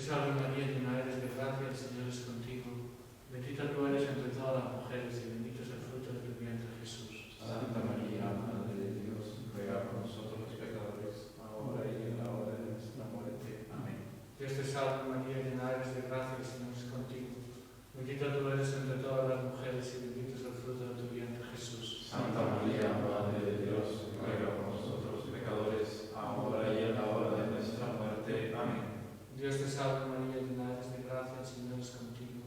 salve María, llena eres de gracia, el Señor es contigo. Bendita tú eres entre todas las mujeres y bendito es el fruto de tu vientre, Jesús. Santa María, Madre de Dios, ruega por nosotros los pecadores, ahora y en la hora de nuestra muerte. Amén. Dios te salve María, llena eres de gracia, el Señor es contigo. Bendita tú eres entre todas las mujeres y bendito es el fruto de tu vientre, Jesús. Santa María, Madre de Dios, ruega por nosotros los pecadores, ahora y en la hora de nuestra muerte. Amén. Dios te salve María, llena eres de gracia, el Señor es contigo.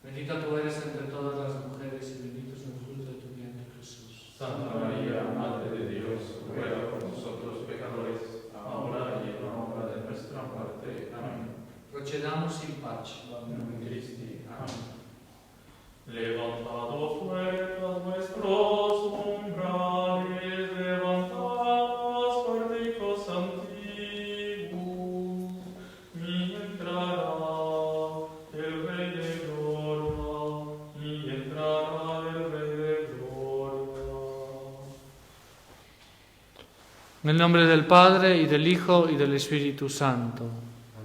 Bendita tú eres entre todas las mujeres y bendito es el fruto de tu vientre, Jesús. Santa María, Madre de Dios, ruega por nosotros los pecadores, ahora y en la hora de nuestra muerte. Amén. Procedamos in pace. Amen. Christi. Amén. Levantado fuera nuestros umbrales, levantados pórticos antiguos, y entrará el Rey de Gloria, y entrará el Rey de Gloria. En el nombre del Padre, y del Hijo, y del Espíritu Santo.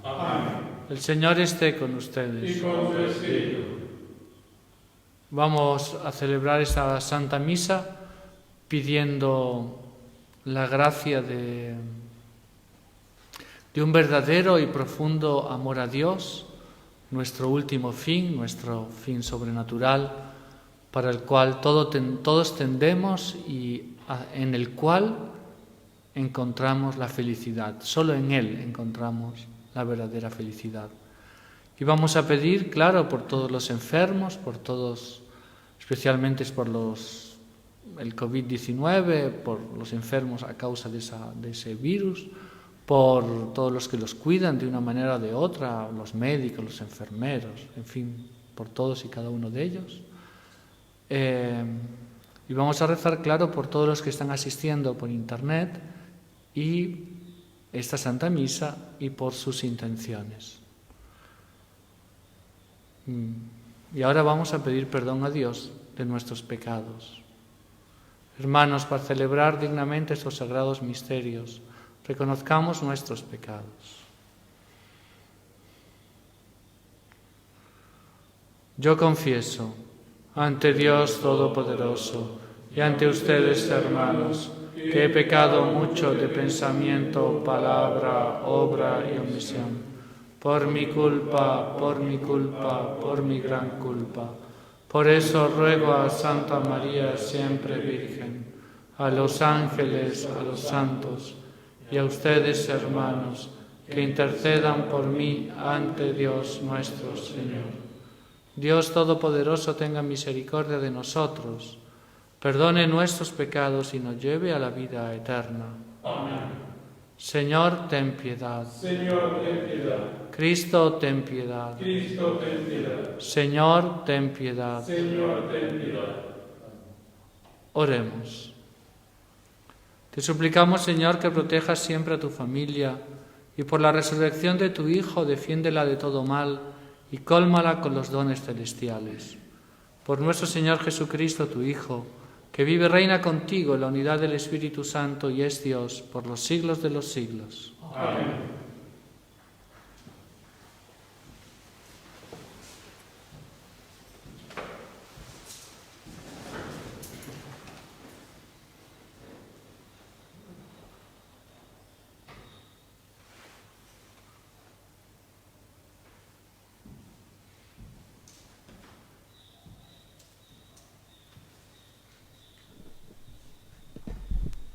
Amén. El Señor esté con ustedes. Y con tu espíritu. Vamos a celebrar esta Santa Misa pidiendo la gracia de un verdadero y profundo amor a Dios, nuestro último fin, nuestro fin sobrenatural, para el cual todos tendemos y en el cual encontramos la felicidad. Solo en Él encontramos la verdadera felicidad. Y vamos a pedir, claro, por todos los enfermos, por todos, especialmente por el COVID-19, por los enfermos a causa de ese virus, por todos los que los cuidan de una manera o de otra, los médicos, los enfermeros, en fin, por todos y cada uno de ellos. Y vamos a rezar, claro, por todos los que están asistiendo por internet y esta Santa Misa y por sus intenciones. Y ahora vamos a pedir perdón a Dios de nuestros pecados. Hermanos, para celebrar dignamente estos sagrados misterios, reconozcamos nuestros pecados. Yo confieso ante Dios Todopoderoso y ante ustedes, hermanos, que he pecado mucho de pensamiento, palabra, obra y omisión. Por mi culpa, por mi gran culpa. Por eso ruego a Santa María, siempre Virgen, a los ángeles, a los santos y a ustedes, hermanos, que intercedan por mí ante Dios nuestro Señor. Dios Todopoderoso tenga misericordia de nosotros, perdone nuestros pecados y nos lleve a la vida eterna. Amén. Señor, ten piedad. Señor, ten piedad. Cristo, ten piedad. Cristo, ten piedad. Señor, ten piedad. Señor, ten piedad. Oremos. Te suplicamos, Señor, que protejas siempre a tu familia y por la resurrección de tu Hijo defiéndela de todo mal y cólmala con los dones celestiales. Por nuestro Señor Jesucristo, tu Hijo, que vive y reina contigo en la unidad del Espíritu Santo y es Dios por los siglos de los siglos. Amén.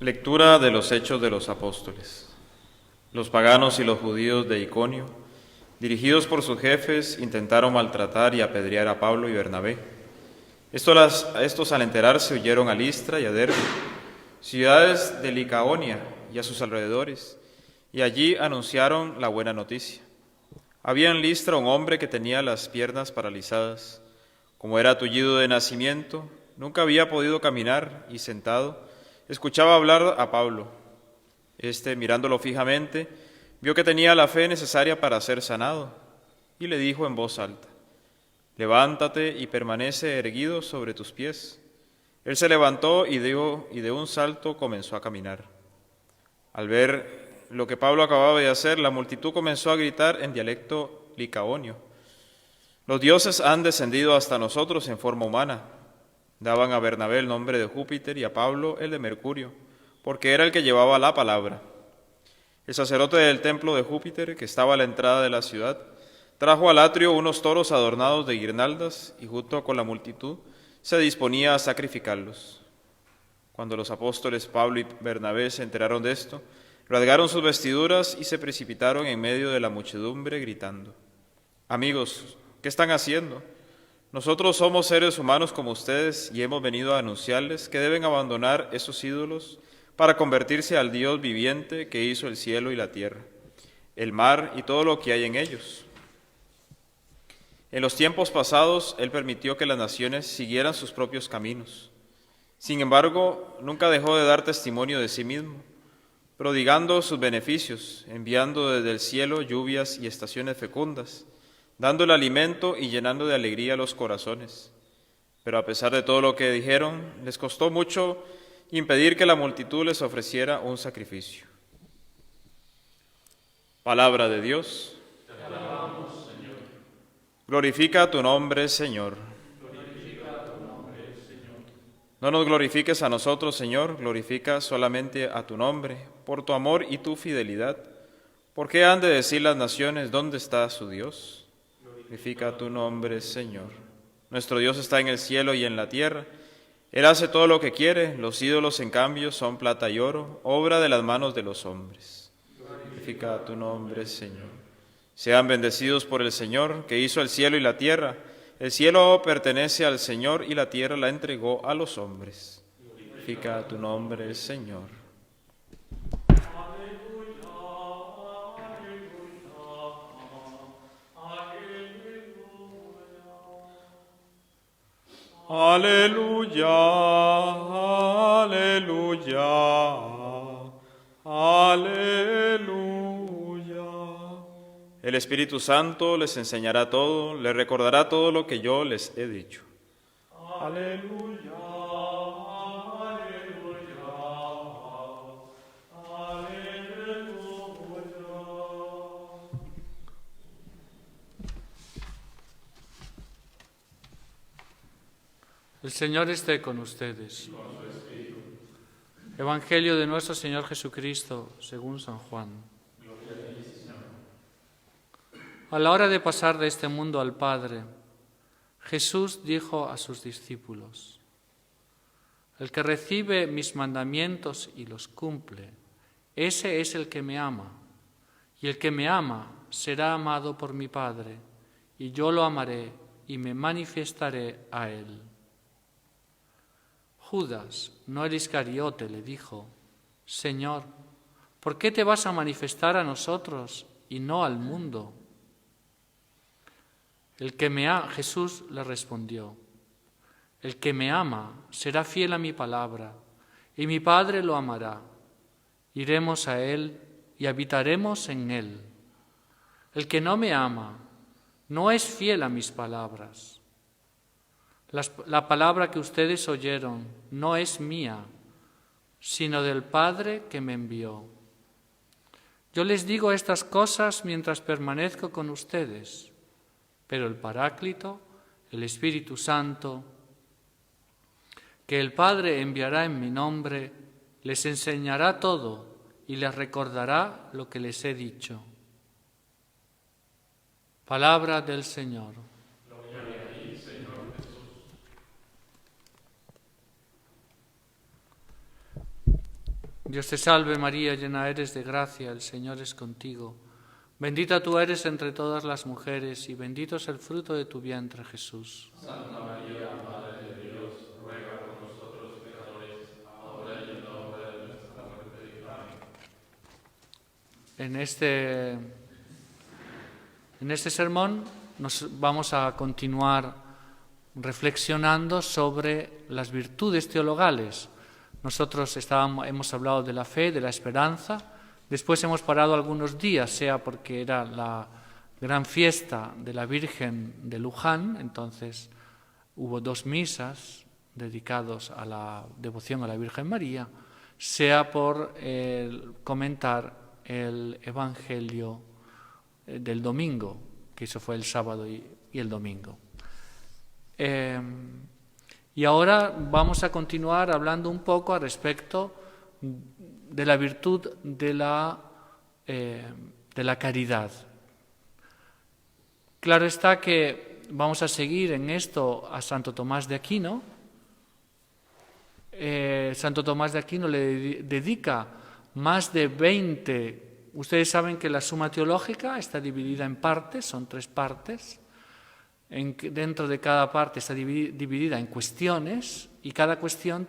Lectura de los Hechos de los Apóstoles. Los paganos y los judíos de Iconio, dirigidos por sus jefes, intentaron maltratar y apedrear a Pablo y Bernabé. Estos al enterarse huyeron a Listra y a Derbe, ciudades de Licaonia y a sus alrededores, y allí anunciaron la buena noticia. Había en Listra un hombre que tenía las piernas paralizadas. Como era tullido de nacimiento, nunca había podido caminar y sentado escuchaba hablar a Pablo. Mirándolo fijamente, vio que tenía la fe necesaria para ser sanado, y le dijo en voz alta: «Levántate y permanece erguido sobre tus pies». Él se levantó y de un salto comenzó a caminar. Al ver lo que Pablo acababa de hacer, la multitud comenzó a gritar en dialecto Licaonio. Los dioses han descendido hasta nosotros en forma humana. Daban a Bernabé el nombre de Júpiter y a Pablo el de Mercurio, porque era el que llevaba la palabra. El sacerdote del templo de Júpiter, que estaba a la entrada de la ciudad, trajo al atrio unos toros adornados de guirnaldas y junto con la multitud se disponía a sacrificarlos. Cuando los apóstoles Pablo y Bernabé se enteraron de esto, rasgaron sus vestiduras y se precipitaron en medio de la muchedumbre gritando: «Amigos, ¿qué están haciendo? Nosotros somos seres humanos como ustedes y hemos venido a anunciarles que deben abandonar esos ídolos para convertirse al Dios viviente que hizo el cielo y la tierra, el mar y todo lo que hay en ellos. En los tiempos pasados, Él permitió que las naciones siguieran sus propios caminos. Sin embargo, nunca dejó de dar testimonio de sí mismo, prodigando sus beneficios, enviando desde el cielo lluvias y estaciones fecundas, dándole alimento y llenando de alegría los corazones. Pero a pesar de todo lo que dijeron, les costó mucho impedir que la multitud les ofreciera un sacrificio». Palabra de Dios. Te alabamos, Señor. Glorifica tu nombre, Señor. Glorifica tu nombre, Señor. No nos glorifiques a nosotros, Señor, glorifica solamente a tu nombre, por tu amor y tu fidelidad. ¿Por qué han de decir las naciones dónde está su Dios? Glorifica tu nombre, Señor. Nuestro Dios está en el cielo y en la tierra. Él hace todo lo que quiere, los ídolos en cambio son plata y oro, obra de las manos de los hombres. Glorifica tu nombre, Señor. Sean bendecidos por el Señor, que hizo el cielo y la tierra. El cielo pertenece al Señor y la tierra la entregó a los hombres. Glorifica tu nombre, Señor. Aleluya, aleluya, aleluya. El Espíritu Santo les enseñará todo, les recordará todo lo que yo les he dicho. Aleluya, aleluya, aleluya. El Señor esté con ustedes. Evangelio de nuestro Señor Jesucristo, según San Juan. A la hora de pasar de este mundo al Padre, Jesús dijo a sus discípulos: «El que recibe mis mandamientos y los cumple, ese es el que me ama, y el que me ama será amado por mi Padre, y yo lo amaré y me manifestaré a él». Judas, no el Iscariote, le dijo: «Señor, ¿por qué te vas a manifestar a nosotros y no al mundo?» Jesús le respondió: «El que me ama será fiel a mi palabra, y mi Padre lo amará. Iremos a él y habitaremos en él. El que no me ama no es fiel a mis palabras. La palabra que ustedes oyeron no es mía, sino del Padre que me envió. Yo les digo estas cosas mientras permanezco con ustedes, pero el Paráclito, el Espíritu Santo, que el Padre enviará en mi nombre, les enseñará todo y les recordará lo que les he dicho». Palabra del Señor. Dios te salve María, llena eres de gracia, el Señor es contigo. Bendita tú eres entre todas las mujeres y bendito es el fruto de tu vientre, Jesús. Santa María, Madre de Dios, ruega por nosotros pecadores, ahora y en la hora de nuestra muerte. Amén. En este sermón nos vamos a continuar reflexionando sobre las virtudes teologales. Nosotros hemos hablado de la fe, de la esperanza, después hemos parado algunos días, sea porque era la gran fiesta de la Virgen de Luján, entonces hubo 2 misas dedicadas a la devoción a la Virgen María, sea por comentar el Evangelio del domingo, que eso fue el sábado y el domingo. Y ahora vamos a continuar hablando un poco al respecto de la virtud de la caridad. Claro está que vamos a seguir en esto a Santo Tomás de Aquino. Santo Tomás de Aquino le dedica más de 20. Ustedes saben que la Suma Teológica está dividida en partes, son 3 partes. Dentro de cada parte está dividida en cuestiones y cada cuestión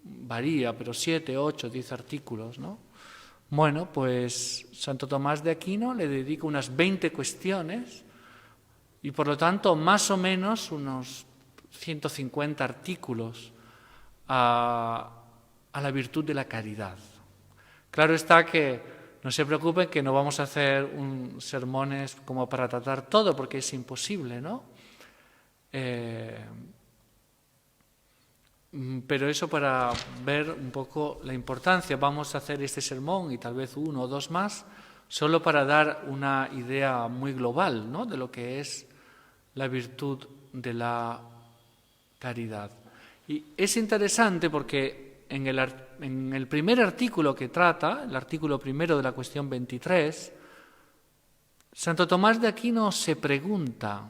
varía, pero 7, 8, 10 artículos, ¿no? Bueno, pues Santo Tomás de Aquino le dedica unas 20 cuestiones y por lo tanto más o menos unos 150 artículos a la virtud de la caridad. Claro está que no se preocupen que no vamos a hacer sermones como para tratar todo, porque es imposible, ¿no? Pero eso para ver un poco la importancia. Vamos a hacer este sermón y tal vez 1 o 2 más, solo para dar una idea muy global, ¿no?, de lo que es la virtud de la caridad. Y es interesante porque en el primer artículo que trata, el artículo primero de la cuestión 23, Santo Tomás de Aquino se pregunta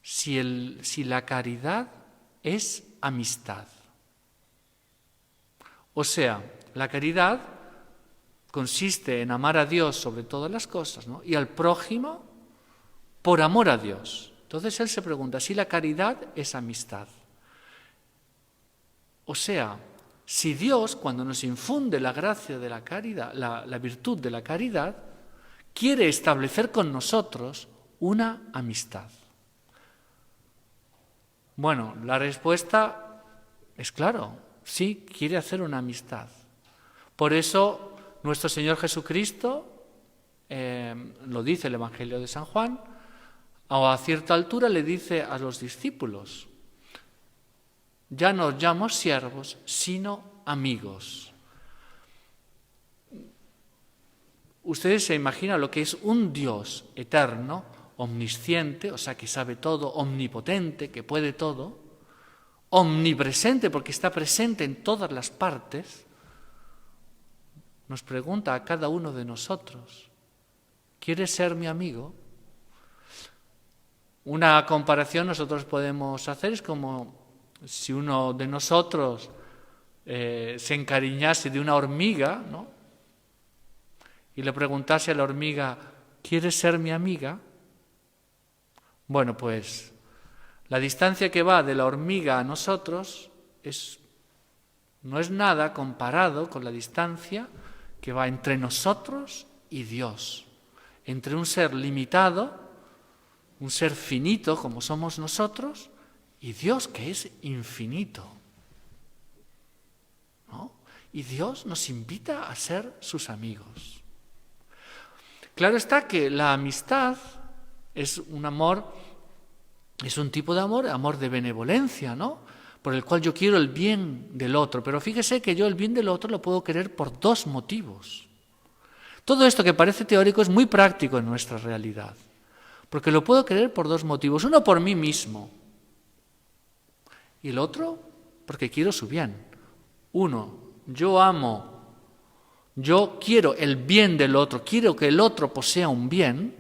si la caridad es amistad. O sea, la caridad consiste en amar a Dios sobre todas las cosas, ¿no?, y al prójimo por amor a Dios. Entonces él se pregunta si la caridad es amistad. O sea, si Dios, cuando nos infunde la gracia de la caridad, la virtud de la caridad, quiere establecer con nosotros una amistad. Bueno, la respuesta es claro, sí, quiere hacer una amistad. Por eso nuestro Señor Jesucristo, lo dice el Evangelio de San Juan, a cierta altura le dice a los discípulos: ya no os llamo siervos, sino amigos. Ustedes se imaginan lo que es un Dios eterno, omnisciente, o sea, que sabe todo, omnipotente, que puede todo, omnipresente, porque está presente en todas las partes. Nos pregunta a cada uno de nosotros: ¿quieres ser mi amigo? Una comparación nosotros podemos hacer, es como si uno de nosotros se encariñase de una hormiga, ¿no?, y le preguntase a la hormiga: ¿quieres ser mi amiga? Bueno, pues la distancia que va de la hormiga a nosotros no es nada comparado con la distancia que va entre nosotros y Dios, entre un ser limitado, un ser finito como somos nosotros, y Dios que es infinito, ¿no? Y Dios nos invita a ser sus amigos. Claro está que la amistad es un amor, es un tipo de amor de benevolencia, ¿no?, por el cual yo quiero el bien del otro. Pero fíjese que yo el bien del otro lo puedo querer por 2 motivos. Todo esto que parece teórico es muy práctico en nuestra realidad, porque lo puedo querer por 2 motivos. Uno, por mí mismo, y el otro, porque quiero su bien. Uno, yo quiero el bien del otro, quiero que el otro posea un bien,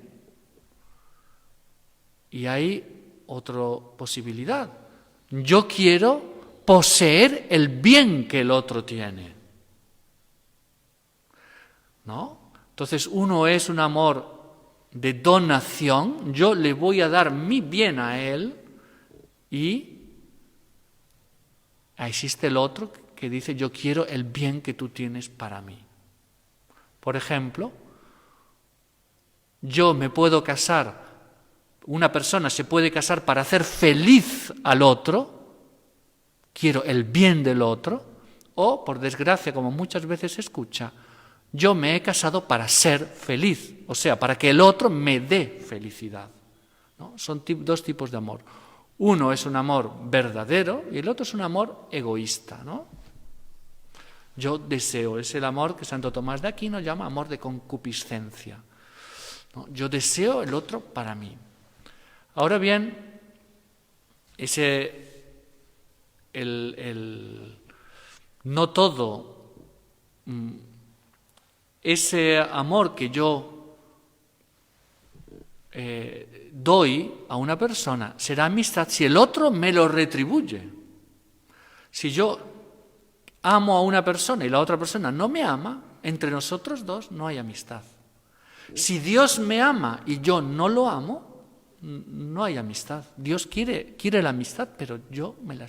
y hay otra posibilidad. Yo quiero poseer el bien que el otro tiene, ¿no? Entonces, uno es un amor de donación, yo le voy a dar mi bien a él, y existe el otro que dice: yo quiero el bien que tú tienes para mí. Por ejemplo, yo me puedo casar, una persona se puede casar para hacer feliz al otro, quiero el bien del otro, o, por desgracia, como muchas veces se escucha, yo me he casado para ser feliz, o sea, para que el otro me dé felicidad, ¿no? Son 2 tipos de amor. Uno es un amor verdadero y el otro es un amor egoísta, ¿no? Yo deseo, es el amor que Santo Tomás de Aquino llama amor de concupiscencia. ¿no? Yo deseo el otro para mí. Ahora bien, no todo ese amor que yo doy a una persona será amistad si el otro me lo retribuye. Si yo amo a una persona y la otra persona no me ama, entre nosotros dos no hay amistad. Si Dios me ama y yo no lo amo, no hay amistad. Dios quiere la amistad, pero yo la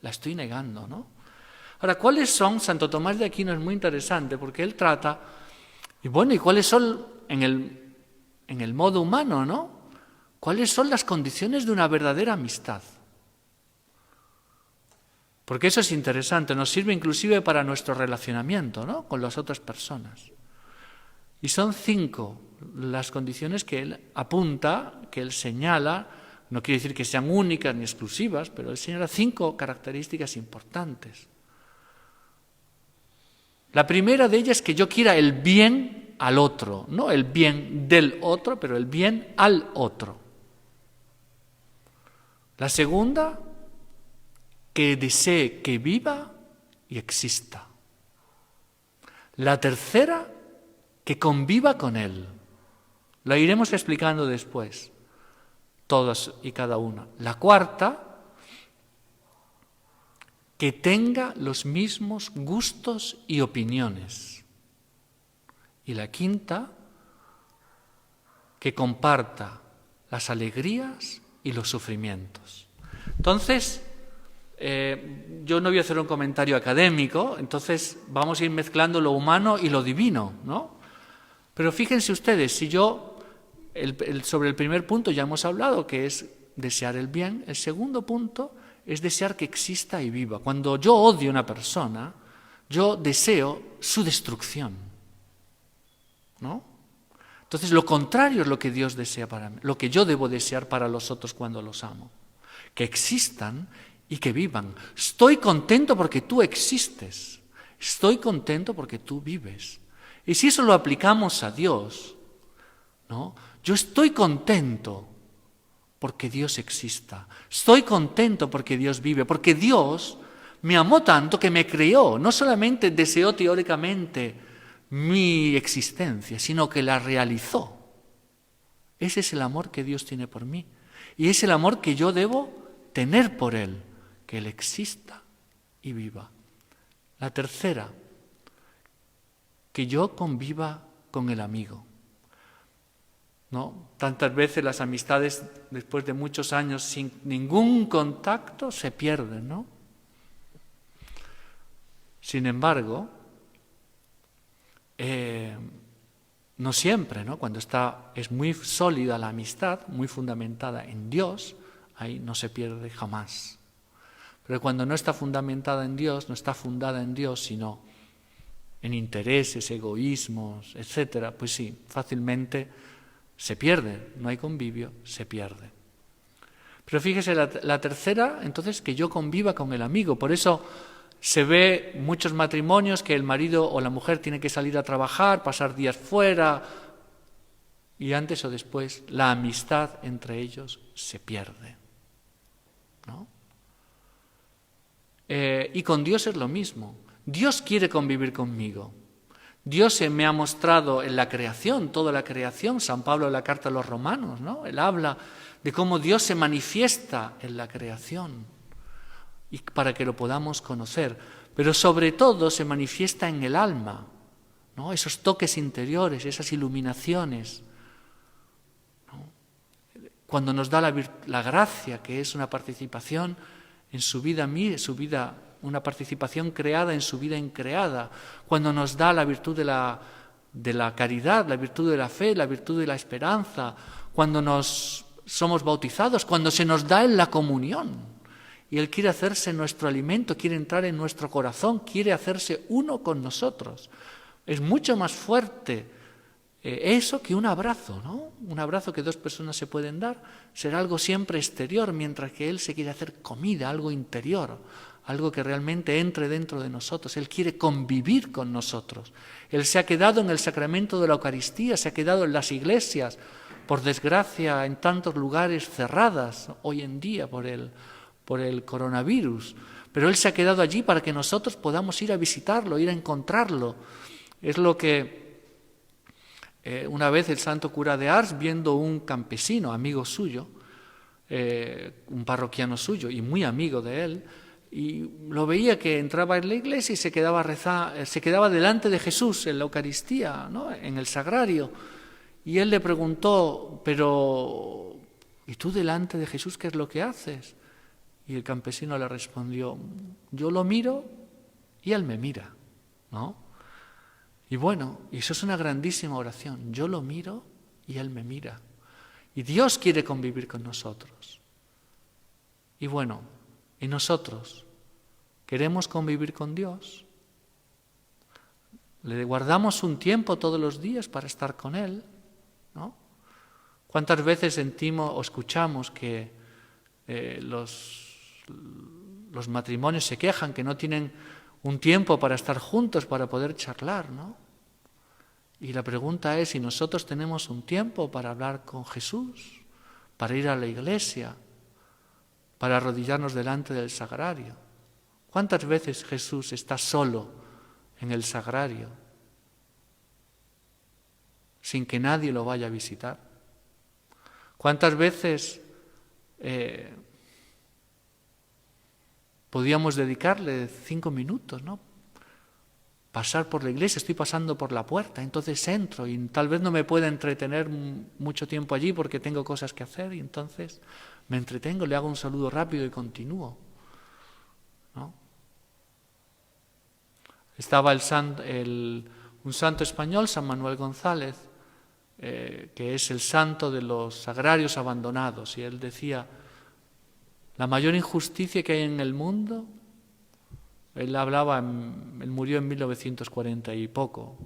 estoy negando, ¿no? Ahora, ¿cuáles son? Santo Tomás de Aquino es muy interesante porque él trata, y cuáles son en el modo humano, ¿no? ¿Cuáles son las condiciones de una verdadera amistad? Porque eso es interesante, nos sirve inclusive para nuestro relacionamiento, ¿no? Con las otras personas. Y son 5 las condiciones que él apunta, que él señala, no quiere decir que sean únicas ni exclusivas, pero él señala 5 características importantes. La primera de ellas es que yo quiera el bien al otro, no el bien del otro, pero el bien al otro. La segunda, que desee que viva y exista. La tercera, que conviva con él. La iremos explicando después, todas y cada una. La cuarta, que tenga los mismos gustos y opiniones. Y la quinta, que comparta las alegrías y los sufrimientos. Entonces, yo no voy a hacer un comentario académico, entonces vamos a ir mezclando lo humano y lo divino, ¿no? Pero fíjense ustedes, si yo, sobre el primer punto ya hemos hablado, que es desear el bien. El segundo punto es desear que exista y viva. Cuando yo odio a una persona, yo deseo su destrucción, ¿no? Entonces, lo contrario es lo que Dios desea para mí, lo que yo debo desear para los otros cuando los amo. Que existan y que vivan. Estoy contento porque tú existes. Estoy contento porque tú vives. Y si eso lo aplicamos a Dios, ¿no? Yo estoy contento porque Dios exista. Estoy contento porque Dios vive, porque Dios me amó tanto que me creó. No solamente deseó teóricamente mi existencia, sino que la realizó. Ese es el amor que Dios tiene por mí. Y es el amor que yo debo tener por Él, que Él exista y viva. La tercera, que yo conviva con el amigo. ¿No? Tantas veces las amistades, después de muchos años sin ningún contacto, se pierden, ¿no? Sin embargo, no siempre, ¿no? Cuando es muy sólida la amistad, muy fundamentada en Dios, ahí no se pierde jamás. Pero cuando no está fundamentada en Dios, no está fundada en Dios, sino en intereses, egoísmos, etcétera, pues sí, fácilmente se pierde, no hay convivio, se pierde. Pero fíjese, la tercera, entonces, que yo conviva con el amigo. Por eso se ve muchos matrimonios que el marido o la mujer tiene que salir a trabajar, pasar días fuera, y antes o después la amistad entre ellos se pierde, ¿no? Y con Dios es lo mismo. Dios quiere convivir conmigo. Dios se me ha mostrado en la creación, toda la creación. San Pablo en la carta a los Romanos, ¿no? Él habla de cómo Dios se manifiesta en la creación y para que lo podamos conocer. Pero sobre todo se manifiesta en el alma, ¿no? Esos toques interiores, esas iluminaciones, ¿no? Cuando nos da la gracia, que es una participación en su vida, una participación creada en su vida increada, cuando nos da la virtud de la caridad, la virtud de la fe, la virtud de la esperanza, cuando nos somos bautizados, cuando se nos da en la comunión. Y Él quiere hacerse nuestro alimento, quiere entrar en nuestro corazón, quiere hacerse uno con nosotros. Es mucho más fuerte eso que un abrazo, ¿no? Un abrazo que 2 personas se pueden dar será algo siempre exterior, mientras que Él se quiere hacer comida, algo interior, algo que realmente entre dentro de nosotros. Él quiere convivir con nosotros. Él se ha quedado en el sacramento de la Eucaristía, se ha quedado en las iglesias, por desgracia en tantos lugares cerradas hoy en día por el coronavirus. Pero Él se ha quedado allí para que nosotros podamos ir a visitarlo, ir a encontrarlo. Es lo que una vez el santo cura de Ars, viendo un campesino, amigo suyo, un parroquiano suyo y muy amigo de él, y lo veía que entraba en la iglesia y se quedaba delante de Jesús en la Eucaristía, ¿no?, en el sagrario. Y él le preguntó, pero ¿y tú delante de Jesús qué es lo que haces? Y el campesino le respondió, yo lo miro y Él me mira, ¿no? Y bueno, y eso es una grandísima oración. Yo lo miro y Él me mira. Y Dios quiere convivir con nosotros. Y bueno, ¿y nosotros queremos convivir con Dios? ¿Le guardamos un tiempo todos los días para estar con Él? ¿No? ¿Cuántas veces sentimos o escuchamos que los matrimonios se quejan que no tienen un tiempo para estar juntos, para poder charlar, ¿no? Y la pregunta es si nosotros tenemos un tiempo para hablar con Jesús, para ir a la iglesia, para arrodillarnos delante del sagrario. ¿Cuántas veces Jesús está solo en el sagrario, sin que nadie lo vaya a visitar? ¿Cuántas veces podíamos dedicarle 5 minutos, ¿no? Pasar por la iglesia, estoy pasando por la puerta, entonces entro y tal vez no me pueda entretener mucho tiempo allí porque tengo cosas que hacer y entonces me entretengo, le hago un saludo rápido y continúo, ¿no? Estaba un santo español, San Manuel González, que es el santo de los sagrarios abandonados, y él decía, la mayor injusticia que hay en el mundo, él murió en 1940 y poco,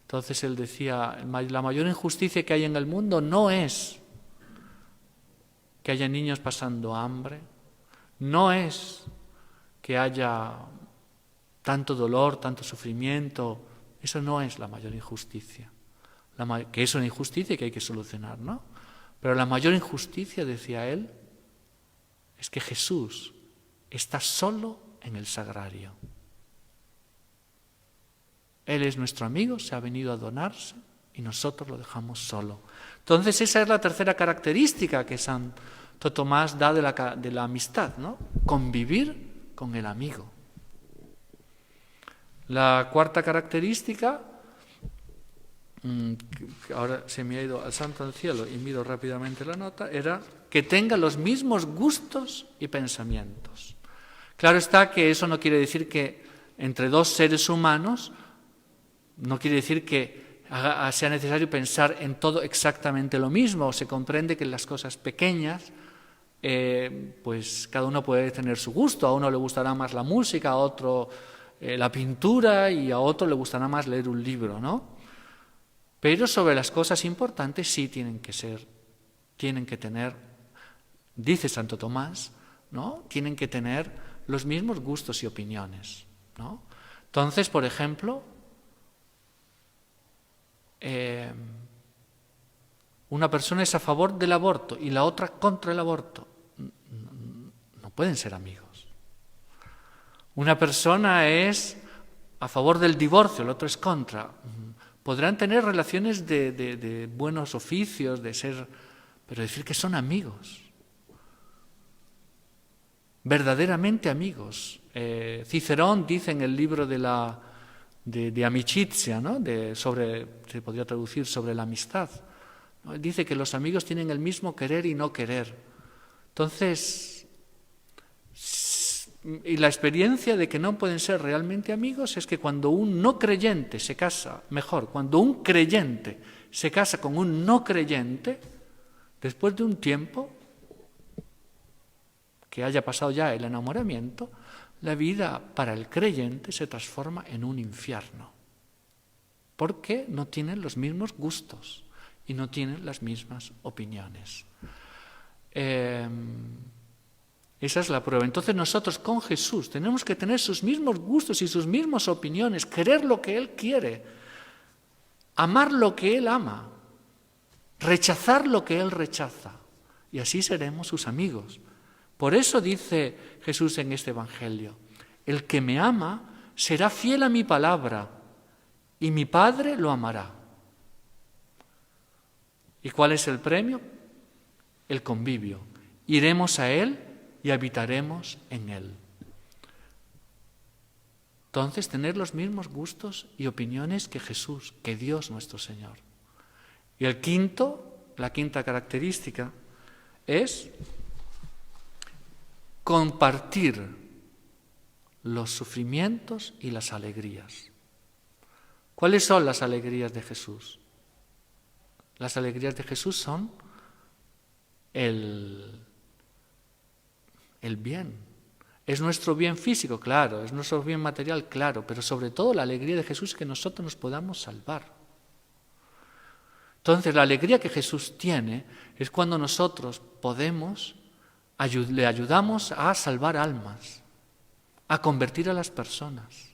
entonces él decía, la mayor injusticia que hay en el mundo no es que haya niños pasando hambre, no es que haya tanto dolor, tanto sufrimiento, eso no es la mayor injusticia, que es una injusticia que hay que solucionar, ¿no? Pero la mayor injusticia, decía él, es que Jesús está solo en el sagrario. Él es nuestro amigo, se ha venido a donarse y nosotros lo dejamos solo. Entonces esa es la tercera característica que Santo Tomás da de la amistad, ¿no? Convivir con el amigo. La cuarta característica, ahora se me ha ido al santo del cielo y miro rápidamente la nota, era que tenga los mismos gustos y pensamientos. Claro está que eso no quiere decir que entre dos seres humanos, no quiere decir que sea necesario pensar en todo exactamente lo mismo. Se comprende que en las cosas pequeñas, pues cada uno puede tener su gusto. A uno le gustará más la música, a otro la pintura y a otro le gustará más leer un libro, ¿no? Pero sobre las cosas importantes sí tienen que tener, dice Santo Tomás, ¿no? Tienen que tener los mismos gustos y opiniones, ¿no? Entonces, por ejemplo, una persona es a favor del aborto y la otra contra el aborto. No pueden ser amigos. Una persona es a favor del divorcio, el otro es contra. Podrán tener relaciones de buenos oficios, pero decir que son amigos. Verdaderamente amigos. Cicerón dice en el libro de Amicizia, ¿no? Se podría traducir sobre la amistad, ¿no? Dice que los amigos tienen el mismo querer y no querer. Entonces, y la experiencia de que no pueden ser realmente amigos es que cuando un no creyente se casa, cuando un creyente se casa con un no creyente, después de un tiempo que haya pasado ya el enamoramiento, la vida para el creyente se transforma en un infierno, porque no tienen los mismos gustos y no tienen las mismas opiniones. Esa es la prueba. Entonces nosotros con Jesús tenemos que tener sus mismos gustos y sus mismas opiniones, querer lo que Él quiere, amar lo que Él ama, rechazar lo que Él rechaza. Y así seremos sus amigos. Por eso dice Jesús en este Evangelio, el que me ama será fiel a mi palabra y mi Padre lo amará. ¿Y cuál es el premio? El convivio. Iremos a Él y habitaremos en Él. Entonces, tener los mismos gustos y opiniones que Jesús, que Dios nuestro Señor. Y la quinta característica es compartir los sufrimientos y las alegrías. ¿Cuáles son las alegrías de Jesús? Las alegrías de Jesús son el bien. Es nuestro bien físico, claro, es nuestro bien material, claro, pero sobre todo la alegría de Jesús es que nosotros nos podamos salvar. Entonces, la alegría que Jesús tiene es cuando nosotros le ayudamos a salvar almas, a convertir a las personas.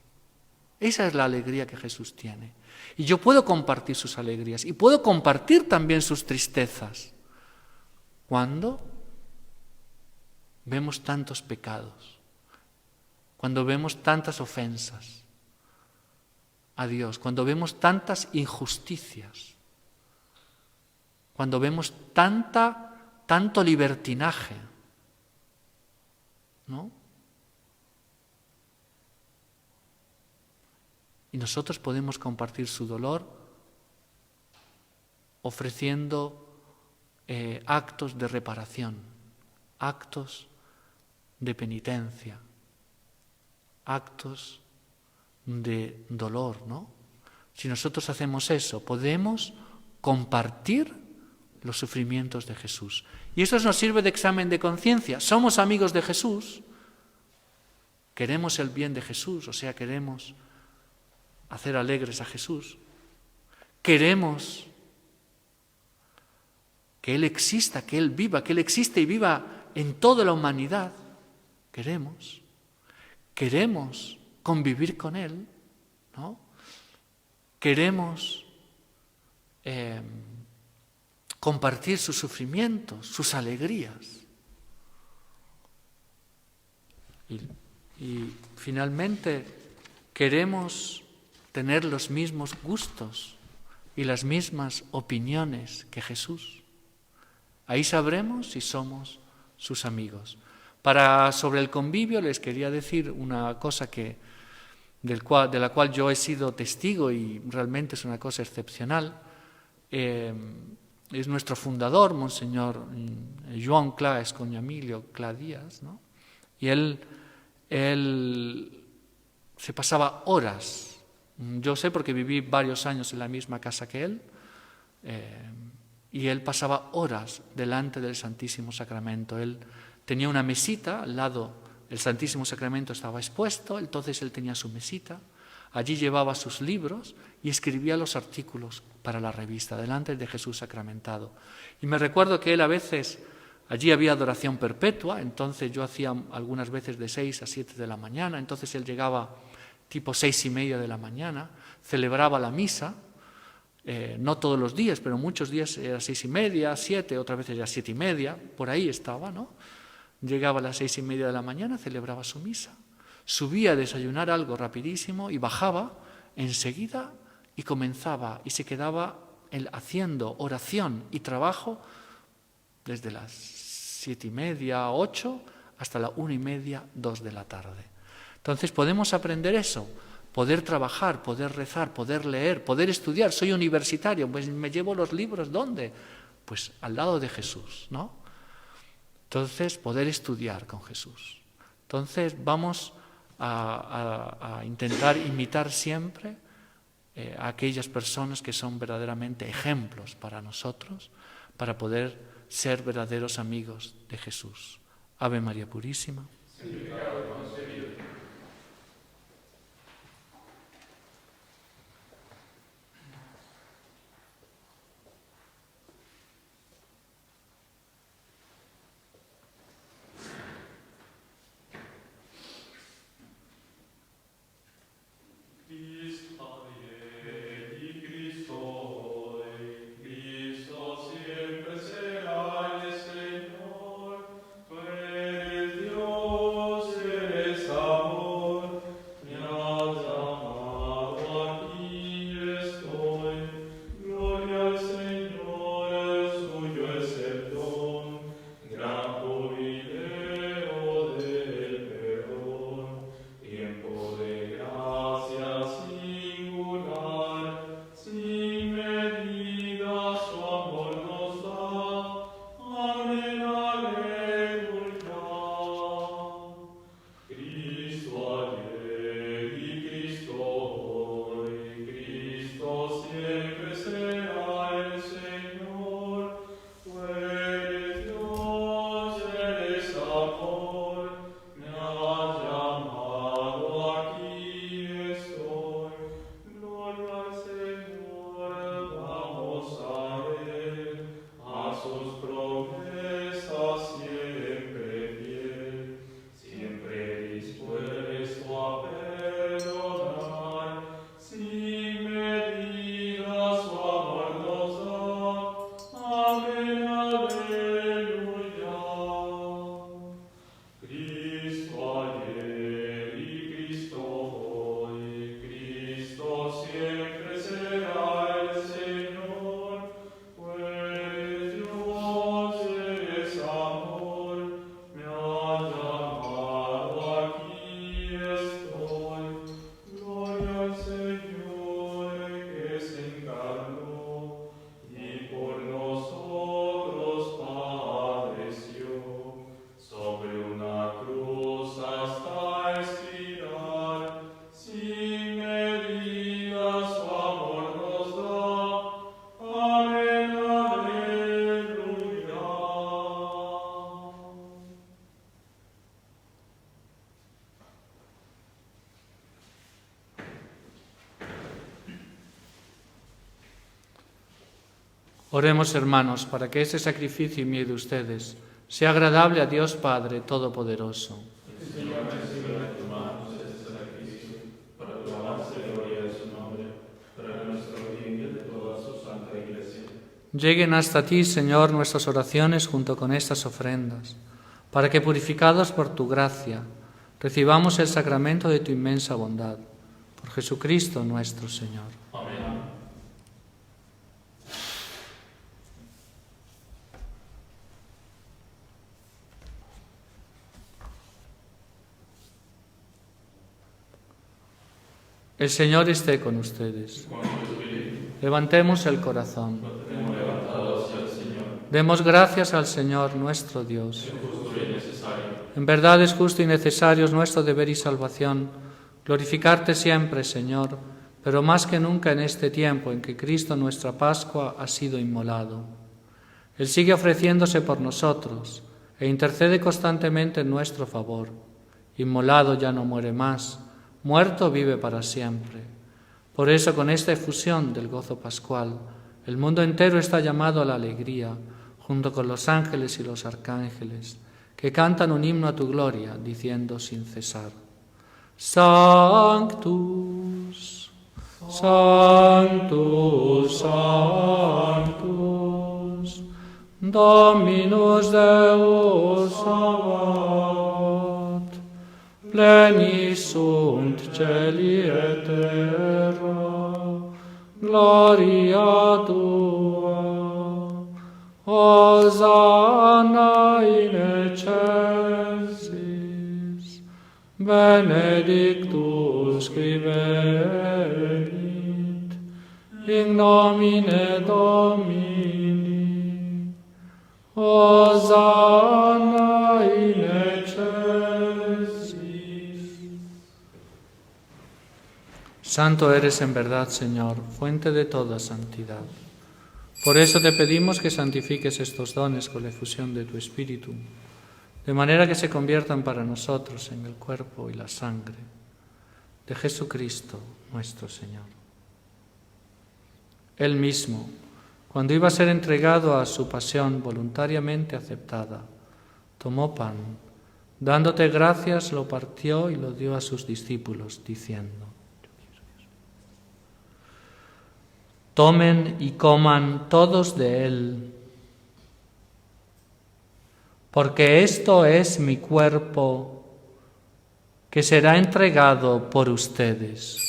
Esa es la alegría que Jesús tiene. Y yo puedo compartir sus alegrías y puedo compartir también sus tristezas. Cuando vemos tantos pecados, cuando vemos tantas ofensas a Dios, cuando vemos tantas injusticias, cuando vemos tanto libertinaje, ¿no? Y nosotros podemos compartir su dolor ofreciendo actos de reparación, actos de penitencia, actos de dolor, ¿no? Si nosotros hacemos eso, podemos compartir los sufrimientos de Jesús. Y eso nos sirve de examen de conciencia. Somos amigos de Jesús, queremos el bien de Jesús, o sea, queremos hacer alegres a Jesús, queremos que Él exista, que Él viva, que Él existe y viva en toda la humanidad. Queremos convivir con Él, ¿no? Queremos compartir sus sufrimientos, sus alegrías. Y finalmente queremos tener los mismos gustos y las mismas opiniones que Jesús. Ahí sabremos si somos sus amigos. Sobre el convivio les quería decir una cosa de la cual yo he sido testigo y realmente es una cosa excepcional. Es nuestro fundador, Monseñor Joan Cla Escoñamillo Cla Díaz, ¿no? Y él se pasaba horas. Yo sé porque viví varios años en la misma casa que él, y él pasaba horas delante del Santísimo Sacramento. Él tenía una mesita al lado, el Santísimo Sacramento estaba expuesto, entonces él tenía su mesita, allí llevaba sus libros y escribía los artículos para la revista, delante de Jesús sacramentado. Y me recuerdo que él a veces, allí había adoración perpetua, entonces yo hacía algunas veces de 6 a 7 de la mañana, entonces él llegaba tipo 6:30 de la mañana, celebraba la misa, no todos los días, pero muchos días era 6:30, 7, otras veces ya 7:30, por ahí estaba, ¿no? Llegaba a las 6:30 de la mañana, celebraba su misa, subía a desayunar algo rapidísimo y bajaba enseguida y comenzaba y se quedaba haciendo oración y trabajo desde las 7:30, 8 hasta las 1:30, 2 de la tarde. Entonces podemos aprender eso, poder trabajar, poder rezar, poder leer, poder estudiar. Soy universitario, pues me llevo los libros, ¿dónde? Pues al lado de Jesús, ¿no? Entonces, poder estudiar con Jesús. Entonces, vamos a intentar imitar siempre a aquellas personas que son verdaderamente ejemplos para nosotros, para poder ser verdaderos amigos de Jesús. Ave María Purísima. Oremos, hermanos, para que este sacrificio mío y de ustedes sea agradable a Dios Padre Todopoderoso. Señor, recibe de tus manos este sacrificio, para tu alabanza y gloria de su nombre, para nuestro bien y el de toda su santa Iglesia. Lleguen hasta ti, Señor, nuestras oraciones junto con estas ofrendas, para que, purificados por tu gracia, recibamos el sacramento de tu inmensa bondad. Por Jesucristo nuestro Señor. Amén. El Señor esté con ustedes. Levantemos el corazón. Demos gracias al Señor nuestro Dios. En verdad es justo y necesario, es nuestro deber y salvación, glorificarte siempre, Señor, pero más que nunca en este tiempo en que Cristo nuestra Pascua ha sido inmolado. Él sigue ofreciéndose por nosotros e intercede constantemente en nuestro favor. Inmolado ya no muere más, muerto vive para siempre. Por eso, con esta efusión del gozo pascual, el mundo entero está llamado a la alegría, junto con los ángeles y los arcángeles, que cantan un himno a tu gloria, diciendo sin cesar: Sanctus, Sanctus, Sanctus, Dominus Deus Sabaoth, plenis sunt celi et terra, gloria tua, Hosanna in excelsis, benedictus qui venit, in nomine Domini, Hosanna in excelsis. Santo eres en verdad, Señor, fuente de toda santidad. Por eso te pedimos que santifiques estos dones con la efusión de tu Espíritu, de manera que se conviertan para nosotros en el cuerpo y la sangre de Jesucristo nuestro Señor. Él mismo, cuando iba a ser entregado a su pasión voluntariamente aceptada, tomó pan, dándote gracias, lo partió y lo dio a sus discípulos, diciendo: Tomen y coman todos de él, porque esto es mi cuerpo que será entregado por ustedes.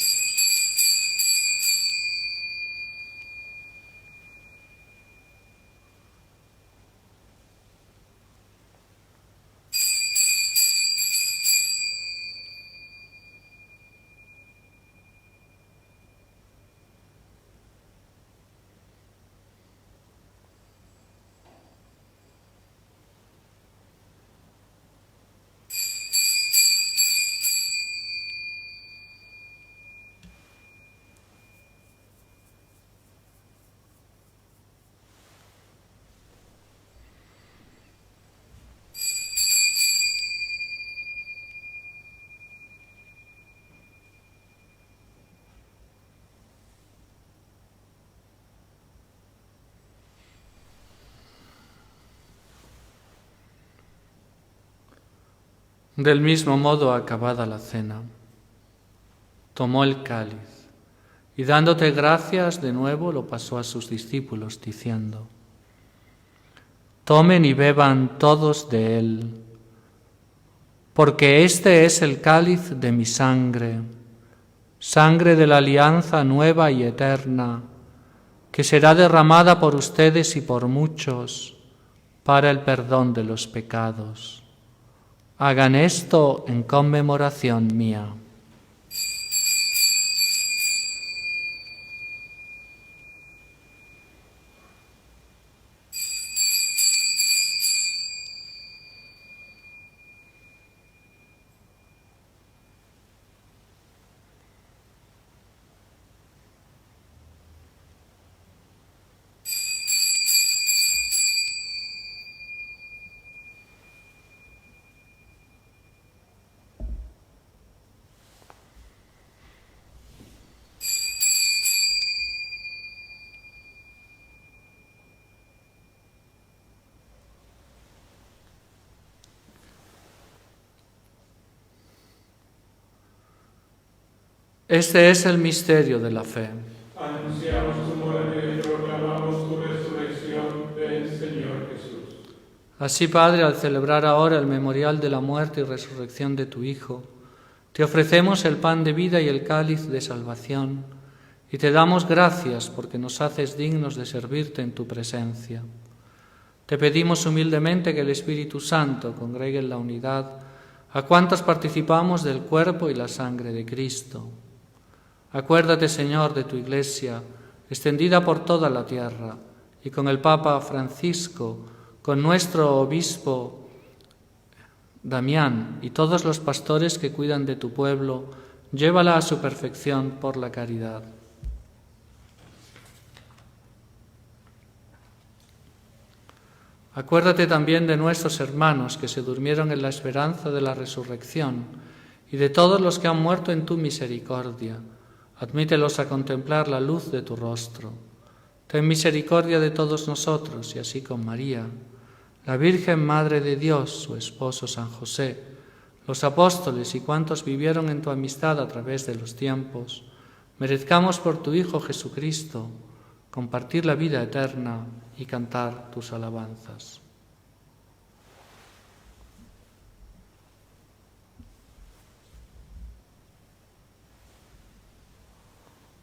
Del mismo modo, acabada la cena, tomó el cáliz y dándote gracias de nuevo lo pasó a sus discípulos, diciendo: Tomen y beban todos de él, porque este es el cáliz de mi sangre, sangre de la alianza nueva y eterna, que será derramada por ustedes y por muchos para el perdón de los pecados. Hagan esto en conmemoración mía. Este es el misterio de la fe. Anunciamos tu muerte y proclamamos tu resurrección. Ven, Señor Jesús. Así, Padre, al celebrar ahora el memorial de la muerte y resurrección de tu Hijo, te ofrecemos el pan de vida y el cáliz de salvación, y te damos gracias porque nos haces dignos de servirte en tu presencia. Te pedimos humildemente que el Espíritu Santo congregue en la unidad a cuantos participamos del cuerpo y la sangre de Cristo. Acuérdate, Señor, de tu Iglesia, extendida por toda la tierra, y con el Papa Francisco, con nuestro obispo Damián y todos los pastores que cuidan de tu pueblo, llévala a su perfección por la caridad. Acuérdate también de nuestros hermanos que se durmieron en la esperanza de la resurrección y de todos los que han muerto en tu misericordia. Admítelos a contemplar la luz de tu rostro. Ten misericordia de todos nosotros y así con María, la Virgen Madre de Dios, su esposo San José, los apóstoles y cuantos vivieron en tu amistad a través de los tiempos, merezcamos por tu Hijo Jesucristo compartir la vida eterna y cantar tus alabanzas.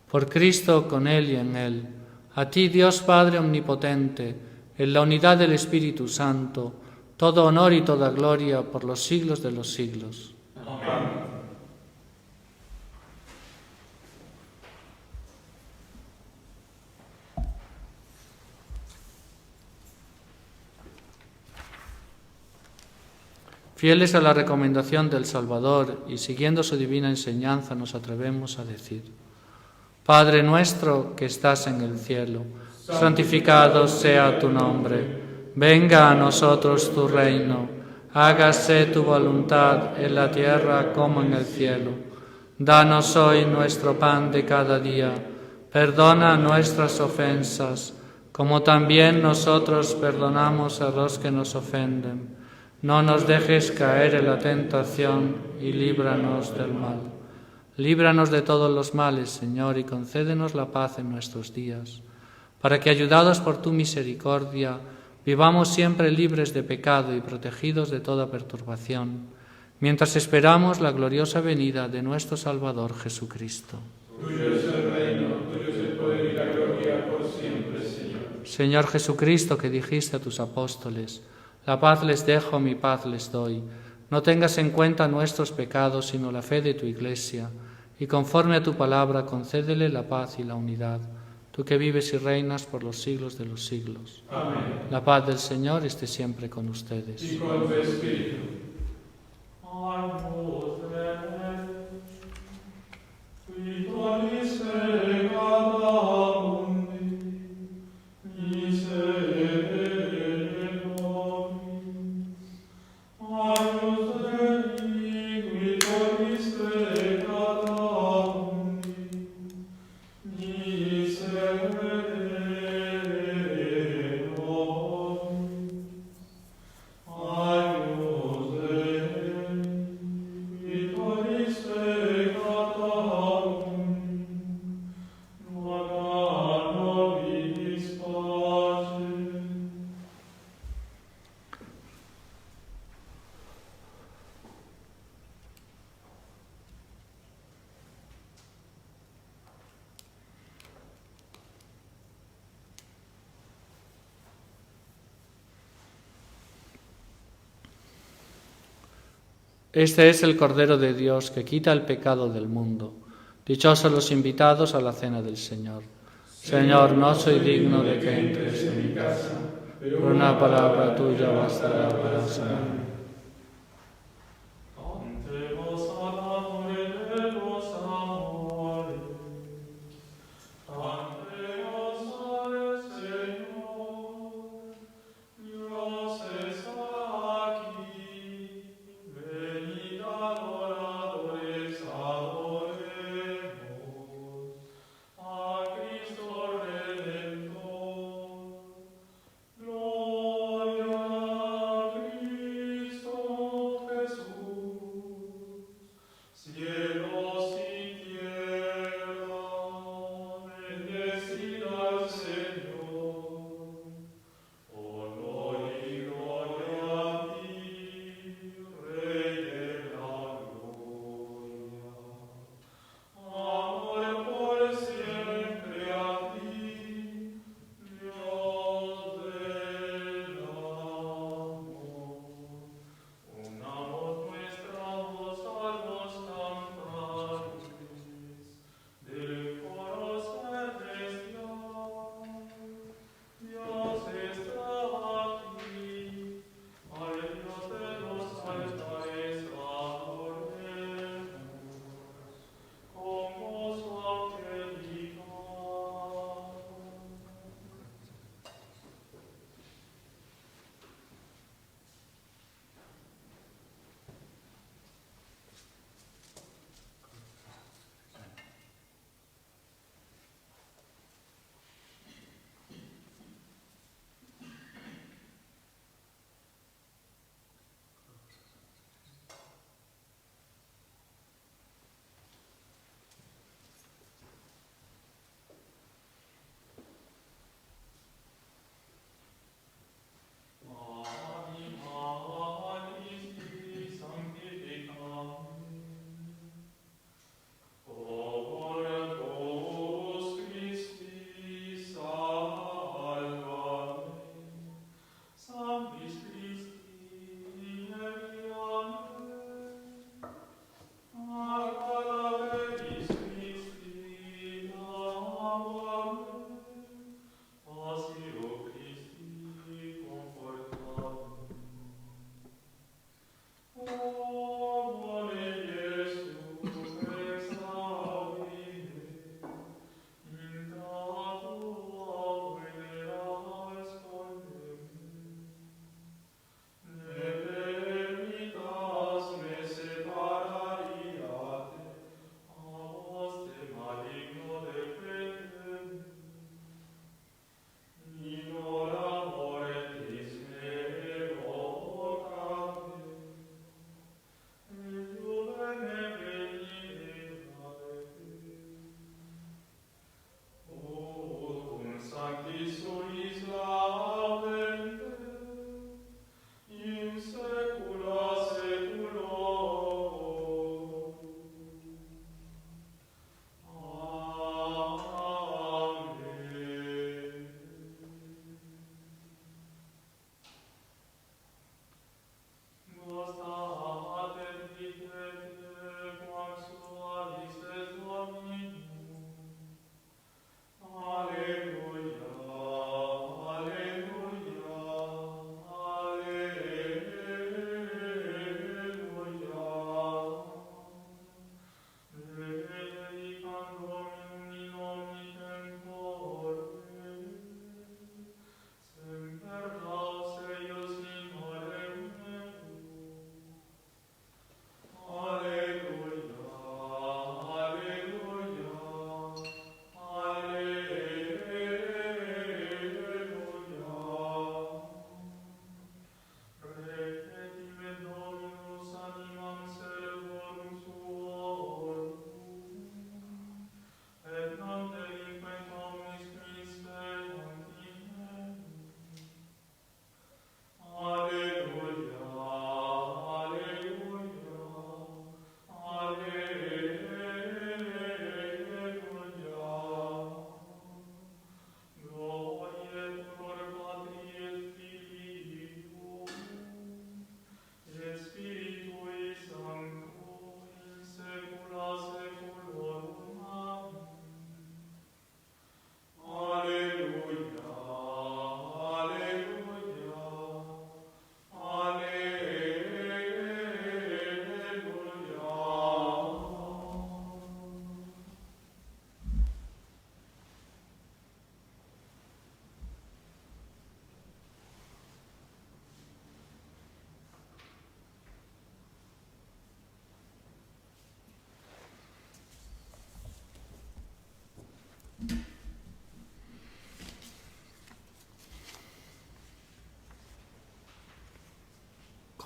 Por Cristo, con Él y en Él, a ti, Dios Padre Omnipotente, en la unidad del Espíritu Santo, todo honor y toda gloria por los siglos de los siglos. Amén. Fieles a la recomendación del Salvador y siguiendo su divina enseñanza, nos atrevemos a decir: Padre nuestro que estás en el cielo, santificado sea tu nombre. Venga a nosotros tu reino. Hágase tu voluntad en la tierra como en el cielo. Danos hoy nuestro pan de cada día. Perdona nuestras ofensas, como también nosotros perdonamos a los que nos ofenden. No nos dejes caer en la tentación y líbranos del mal. Líbranos de todos los males, Señor, y concédenos la paz en nuestros días, para que, ayudados por tu misericordia, vivamos siempre libres de pecado y protegidos de toda perturbación, mientras esperamos la gloriosa venida de nuestro Salvador Jesucristo. Tuyo es el reino, tuyo es el poder y la gloria por siempre, Señor. Señor Jesucristo, que dijiste a tus apóstoles: la paz les dejo, mi paz les doy. No tengas en cuenta nuestros pecados, sino la fe de tu Iglesia, y conforme a tu palabra concédele la paz y la unidad, tú que vives y reinas por los siglos de los siglos. Amén. La paz del Señor esté siempre con ustedes. Y con tu espíritu. Este es el Cordero de Dios que quita el pecado del mundo. Dichosos los invitados a la cena del Señor. Señor, no soy digno de que entres en mi casa, pero una palabra tuya bastará para sanarme. Gloria a Cristo.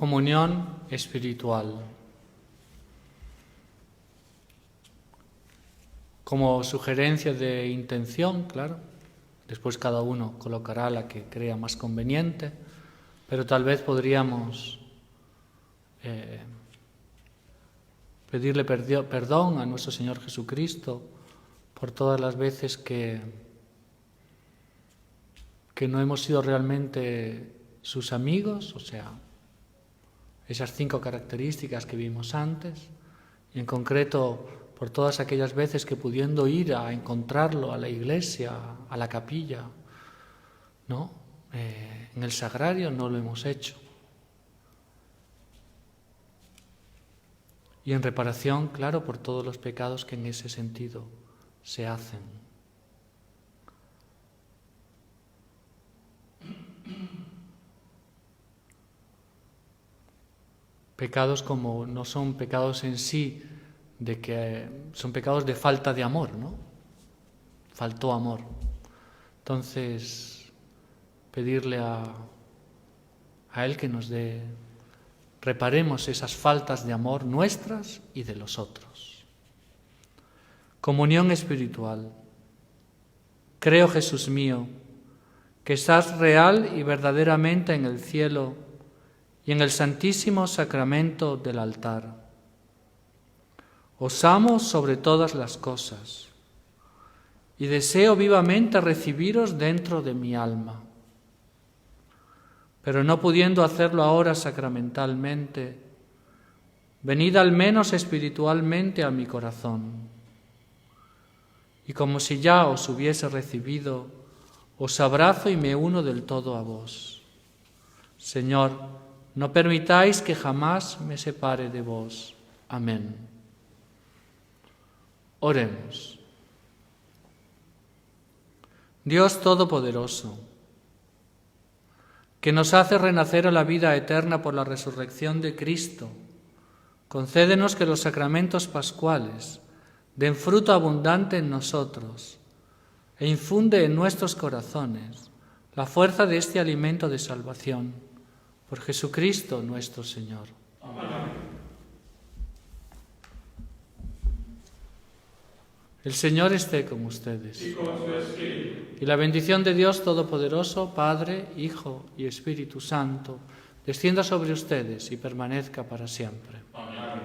Comunión espiritual. Como sugerencia de intención, claro, después cada uno colocará la que crea más conveniente, pero tal vez podríamos pedirle perdón a nuestro Señor Jesucristo por todas las veces que no hemos sido realmente sus amigos, o sea, esas 5 características que vimos antes, y en concreto por todas aquellas veces que pudiendo ir a encontrarlo a la iglesia, a la capilla, ¿no? En el sagrario no lo hemos hecho. Y en reparación, claro, por todos los pecados que en ese sentido se hacen. Pecados como no son pecados en sí, de que son pecados de falta de amor, ¿no? Faltó amor. Entonces, pedirle a Él que nos reparemos esas faltas de amor nuestras y de los otros. Comunión espiritual. Creo, Jesús mío, que estás real y verdaderamente en el cielo y en el santísimo sacramento del altar. Os amo sobre todas las cosas y deseo vivamente recibiros dentro de mi alma. Pero no pudiendo hacerlo ahora sacramentalmente, venid al menos espiritualmente a mi corazón. Y como si ya os hubiese recibido, os abrazo y me uno del todo a vos. Señor, no permitáis que jamás me separe de vos. Amén. Oremos. Dios Todopoderoso, que nos hace renacer a la vida eterna por la resurrección de Cristo, concédenos que los sacramentos pascuales den fruto abundante en nosotros e infunde en nuestros corazones la fuerza de este alimento de salvación. Por Jesucristo nuestro Señor. Amén. El Señor esté con ustedes. Y con su espíritu. Y la bendición de Dios Todopoderoso, Padre, Hijo y Espíritu Santo, descienda sobre ustedes y permanezca para siempre. Amén.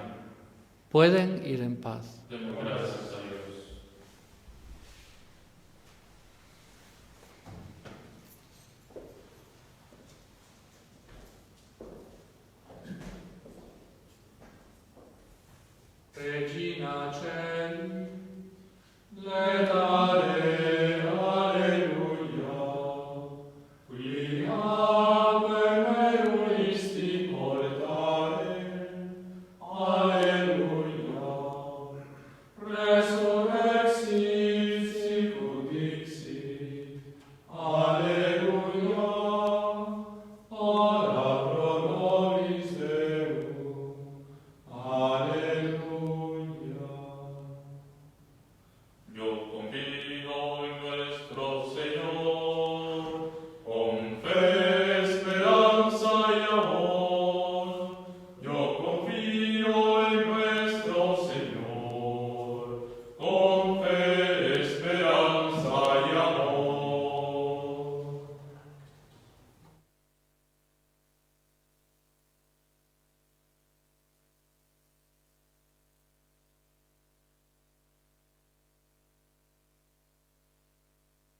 Pueden ir en paz. Demos gracias a